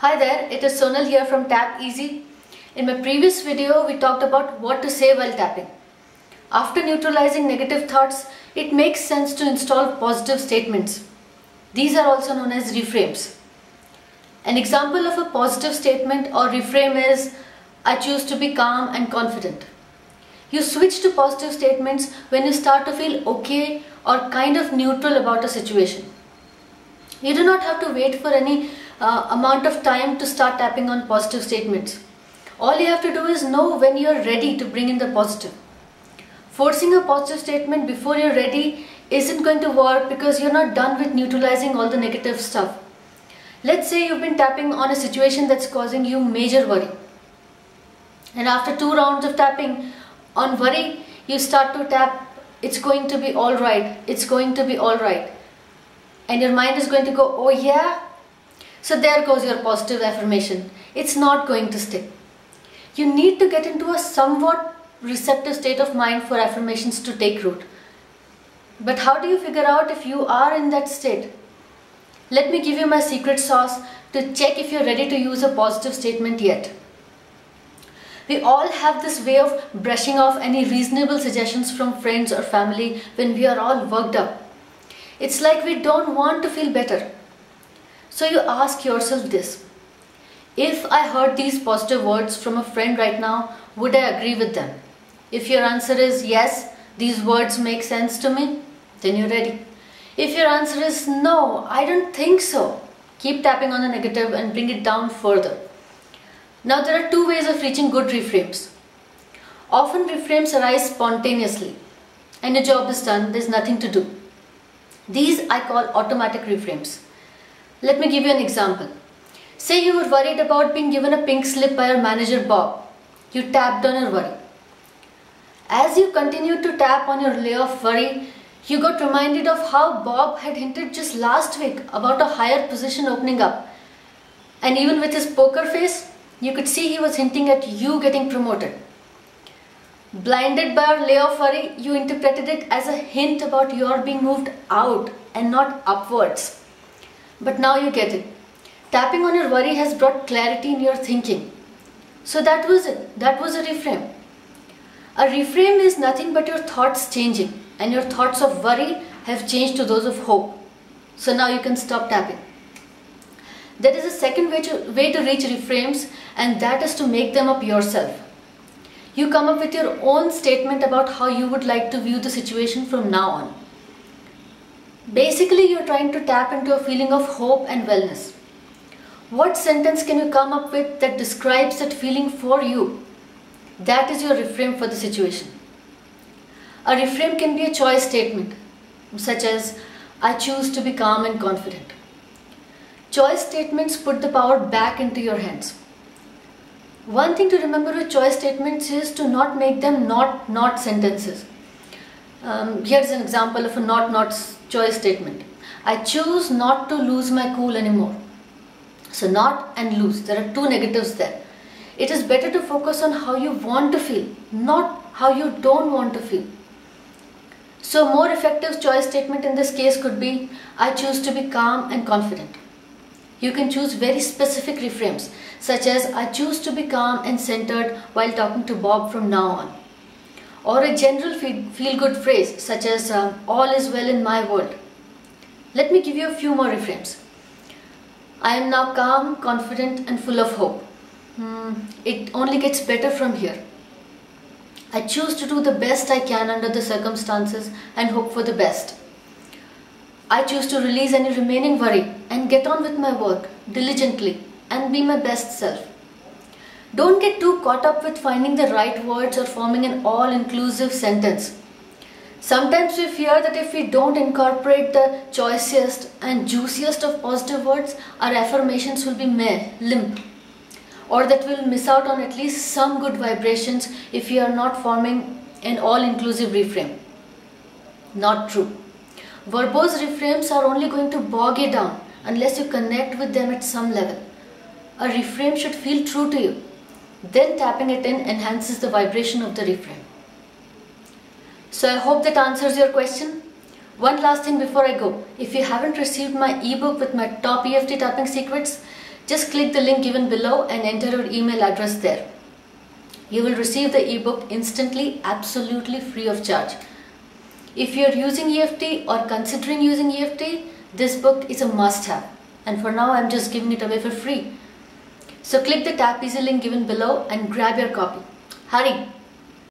Hi there, it is Sonal here from Tap Easy. In my previous video, we talked about what to say while tapping. After neutralizing negative thoughts, it makes sense to install positive statements. These are also known as reframes. An example of a positive statement or reframe is, I choose to be calm and confident. You switch to positive statements when you start to feel okay or kind of neutral about a situation. You do not have to wait for any amount of time to start tapping on positive statements. All you have to do is know when you are ready to bring in the positive. Forcing a positive statement before you're ready isn't going to work because you're not done with neutralizing all the negative stuff. Let's say you've been tapping on a situation that's causing you major worry. And after 2 rounds of tapping on worry, you start to tap, it's going to be alright, it's going to be alright. And your mind is going to go, oh yeah? So there goes your positive affirmation. It's not going to stick. You need to get into a somewhat receptive state of mind for affirmations to take root. But how do you figure out if you are in that state? Let me give you my secret sauce to check if you're ready to use a positive statement yet. We all have this way of brushing off any reasonable suggestions from friends or family when we are all worked up. It's like we don't want to feel better. So you ask yourself this, if I heard these positive words from a friend right now, would I agree with them? If your answer is yes, these words make sense to me, then you're ready. If your answer is no, I don't think so, keep tapping on the negative and bring it down further. Now there are 2 ways of reaching good reframes. Often reframes arise spontaneously and your job is done, there's nothing to do. These I call automatic reframes. Let me give you an example. Say you were worried about being given a pink slip by your manager Bob. You tapped on your worry. As you continued to tap on your layer of worry, you got reminded of how Bob had hinted just last week about a higher position opening up. And even with his poker face, you could see he was hinting at you getting promoted. Blinded by your layer of worry, you interpreted it as a hint about your being moved out and not upwards. But now you get it. Tapping on your worry has brought clarity in your thinking. So that was it. That was a reframe. A reframe is nothing but your thoughts changing, and your thoughts of worry have changed to those of hope. So now you can stop tapping. There is a second way to reach reframes, and that is to make them up yourself. You come up with your own statement about how you would like to view the situation from now on. Basically, you're trying to tap into a feeling of hope and wellness. What sentence can you come up with that describes that feeling for you? That is your reframe for the situation. A reframe can be a choice statement, such as, I choose to be calm and confident. Choice statements put the power back into your hands. One thing to remember with choice statements is to not make them not sentences. Here's an example of a not choice statement. I choose not to lose my cool anymore. So not and lose, there are 2 negatives there. It is better to focus on how you want to feel, not how you don't want to feel. So a more effective choice statement in this case could be, I choose to be calm and confident. You can choose very specific reframes, such as, I choose to be calm and centered while talking to Bob from now on. Or a general feel-good phrase, such as, all is well in my world. Let me give you a few more reframes. I am now calm, confident and full of hope. It only gets better from here. I choose to do the best I can under the circumstances and hope for the best. I choose to release any remaining worry and get on with my work diligently and be my best self. Don't get too caught up with finding the right words or forming an all-inclusive sentence. Sometimes we fear that if we don't incorporate the choicest and juiciest of positive words, our affirmations will be limp. Or that we'll miss out on at least some good vibrations if we are not forming an all-inclusive reframe. Not true. Verbose reframes are only going to bog you down unless you connect with them at some level. A reframe should feel true to you. Then tapping it in enhances the vibration of the reframe. So I hope that answers your question. One last thing before I go. If you haven't received my ebook with my top EFT tapping secrets, Just click the link given below and enter your email address there. You will receive the ebook instantly, absolutely free of charge. If you are using EFT or considering using EFT, this book is a must-have. And for now, I'm just giving it away for free. So click the Tap Easy link given below and grab your copy. Hurry!